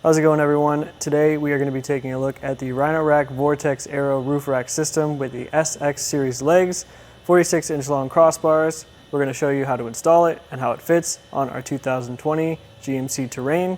How's it going, everyone? Today we are going to be taking a look at the Rhino-Rack Vortex Aero Roof Rack system with the SX series legs, 46-inch long crossbars. We're going to show you how to install it and how it fits on our 2020 GMC Terrain.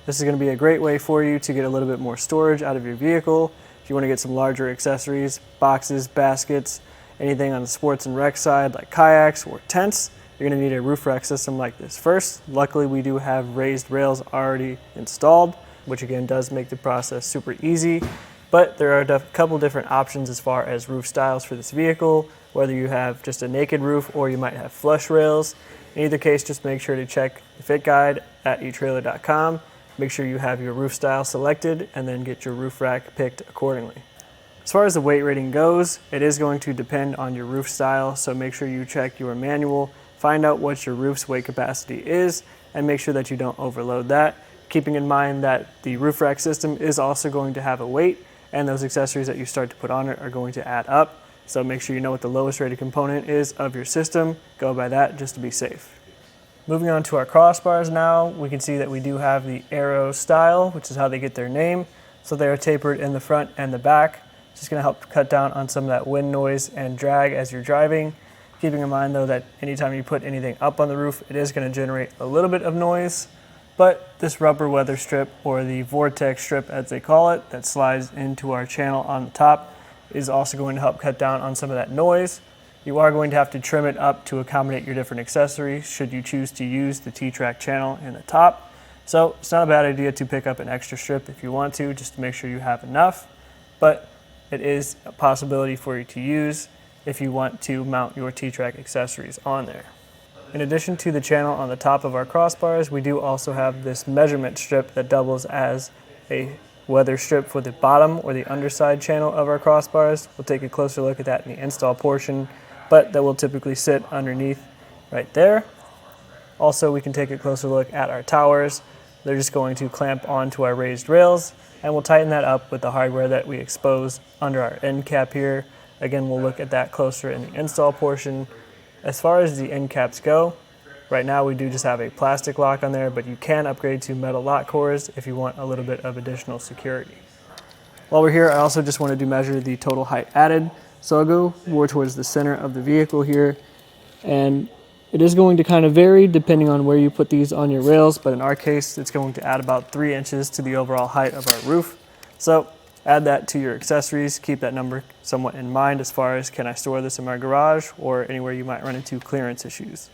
This is going to be a great way for you to get a little bit more storage out of your vehicle. If you want to get some larger accessories, boxes, baskets, anything on the sports and rec side like kayaks or tents, you're going to need a roof rack system like this first. Luckily, we do have raised rails already installed, which again does make the process super easy. But there are a couple different options as far as roof styles for this vehicle, whether you have just a naked roof or you might have flush rails. In either case, just make sure to check the fit guide at etrailer.com. Make sure you have your roof style selected and then get your roof rack picked accordingly. As far as the weight rating goes, it is going to depend on your roof style, so make sure you check your manual, find out what your roof's weight capacity is, and make sure that you don't overload that. Keeping in mind that the roof rack system is also going to have a weight, and those accessories that you start to put on it are going to add up. So make sure you know what the lowest rated component is of your system. Go by that just to be safe. Moving on to our crossbars now, we can see that we do have the Aero style, which is how they get their name. So they are tapered in the front and the back. It's just going to help cut down on some of that wind noise and drag as you're driving. Keeping in mind though that anytime you put anything up on the roof, it is going to generate a little bit of noise. But this rubber weather strip, or the Vortex strip as they call it, that slides into our channel on the top, is also going to help cut down on some of that noise. You are going to have to trim it up to accommodate your different accessories should you choose to use the T-track channel in the top. So it's not a bad idea to pick up an extra strip if you want to, just to make sure you have enough. But it is a possibility for you to use if you want to mount your T-track accessories on there. In addition to the channel on the top of our crossbars, we do also have this measurement strip that doubles as a weather strip for the bottom or the underside channel of our crossbars. We'll take a closer look at that in the install portion, but that will typically sit underneath right there. Also, we can take a closer look at our towers. They're just going to clamp onto our raised rails, and we'll tighten that up with the hardware that we expose under our end cap here. Again, we'll look at that closer in the install portion. As far as the end caps go, right now we do just have a plastic lock on there, but you can upgrade to metal lock cores if you want a little bit of additional security. While we're here, I also just wanted to measure the total height added. So I'll go more towards the center of the vehicle here, and it is going to kind of vary depending on where you put these on your rails, but in our case, it's going to add about 3 inches to the overall height of our roof. So add that to your accessories. Keep that number somewhat in mind as far as, can I store this in my garage or anywhere you might run into clearance issues.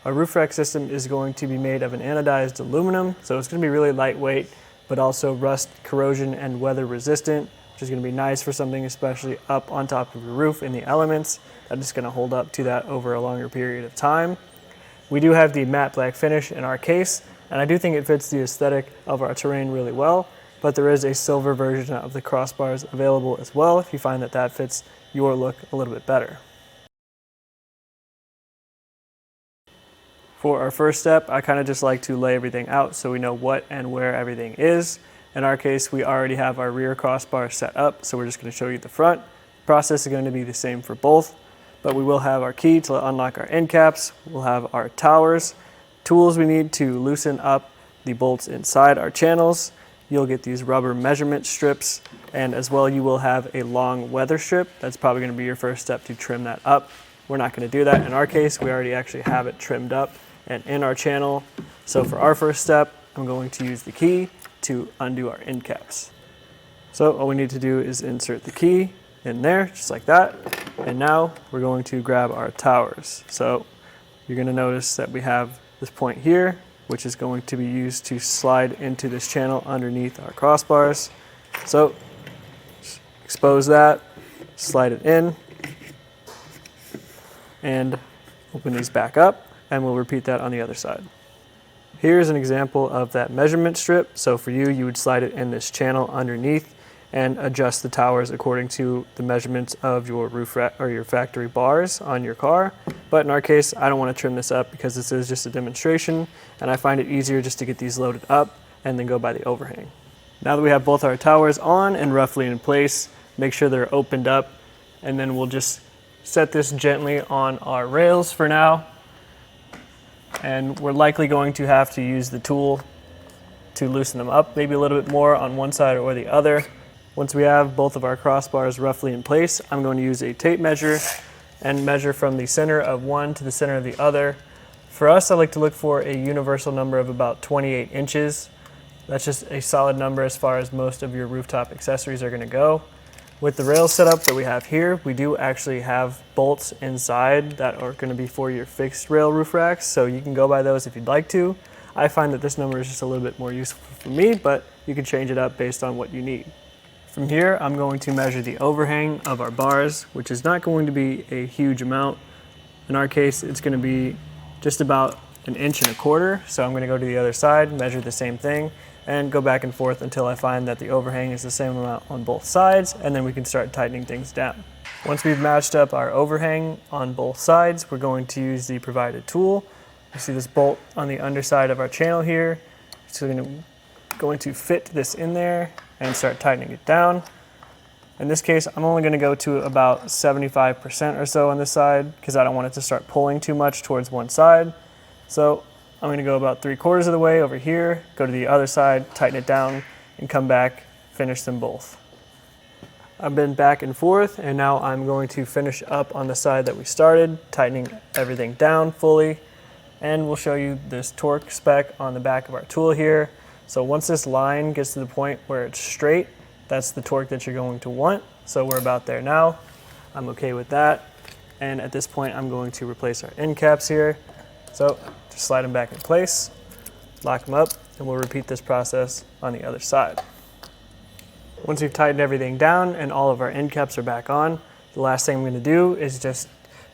Our roof rack system is going to be made of an anodized aluminum, so it's going to be really lightweight, but also rust, corrosion, and weather resistant, which is going to be nice for something especially up on top of your roof in the elements. That is going to hold up to that over a longer period of time. We do have the matte black finish in our case, and I do think it fits the aesthetic of our Terrain really well. But there is a silver version of the crossbars available as well if you find that that fits your look a little bit better. For our first step, I kind of just like to lay everything out so we know what and where everything is. In our case, we already have our rear crossbar set up, so we're just going to show you the front. The process is going to be the same for both, but we will have our key to unlock our end caps. We'll have our towers, tools we need to loosen up the bolts inside our channels. You'll get these rubber measurement strips, and as well you will have a long weather strip. That's probably going to be your first step to trim that up. We're not going to do that in our case. We already actually have it trimmed up and in our channel. So for our first step, I'm going to use the key to undo our end caps. So all we need to do is insert the key in there, just like that. And now we're going to grab our towers. So you're going to notice that we have this point here, which is going to be used to slide into this channel underneath our crossbars. So just expose that, slide it in, and open these back up, and we'll repeat that on the other side. Here's an example of that measurement strip. So for you, you would slide it in this channel underneath and adjust the towers according to the measurements of your roof rack or your factory bars on your car. But in our case, I don't want to trim this up because this is just a demonstration, and I find it easier just to get these loaded up and then go by the overhang. Now that we have both our towers on and roughly in place, make sure they're opened up, and then we'll just set this gently on our rails for now. And we're likely going to have to use the tool to loosen them up maybe a little bit more on one side or the other. Once we have both of our crossbars roughly in place, I'm going to use a tape measure and measure from the center of one to the center of the other. For us, I like to look for a universal number of about 28 inches. That's just a solid number as far as most of your rooftop accessories are going to go. With the rail setup that we have here, we do actually have bolts inside that are going to be for your fixed rail roof racks, so you can go by those if you'd like to. I find that this number is just a little bit more useful for me, but you can change it up based on what you need. From here, I'm going to measure the overhang of our bars, which is not going to be a huge amount. In our case, it's going to be just about 1.25 inches. So I'm going to go to the other side, measure the same thing, and go back and forth until I find that the overhang is the same amount on both sides, and then we can start tightening things down. Once we've matched up our overhang on both sides, we're going to use the provided tool. You see this bolt on the underside of our channel here. So we're going to fit this in there and start tightening it down. In this case, I'm only going to go to about 75% or so on this side because I don't want it to start pulling too much towards one side. So I'm going to go about 3/4 of the way over here, go to the other side, tighten it down, and come back, finish them both. I've been back and forth, and now I'm going to finish up on the side that we started, tightening everything down fully, and we'll show you this torque spec on the back of our tool here. So once this line gets to the point where it's straight, that's the torque that you're going to want. So we're about there now. I'm okay with that. And at this point, I'm going to replace our end caps here. So just slide them back in place, lock them up, and we'll repeat this process on the other side. Once we've tightened everything down and all of our end caps are back on, the last thing I'm going to do is just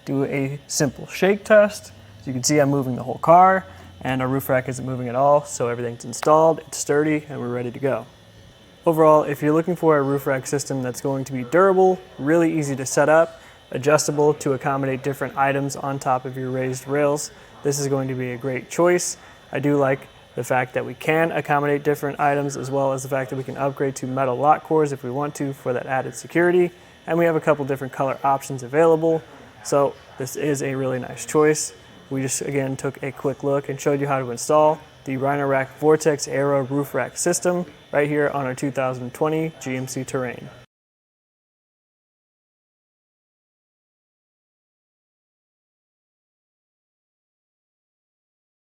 do a simple shake test. As you can see, I'm moving the whole car, and our roof rack isn't moving at all, so everything's installed, it's sturdy, and we're ready to go. Overall, if you're looking for a roof rack system that's going to be durable, really easy to set up, adjustable to accommodate different items on top of your raised rails, this is going to be a great choice. I do like the fact that we can accommodate different items, as well as the fact that we can upgrade to metal lock cores if we want to for that added security, and we have a couple different color options available, so this is a really nice choice. We just, again, took a quick look and showed you how to install the Rhino-Rack Vortex Aero Roof Rack system right here on our 2020 GMC Terrain.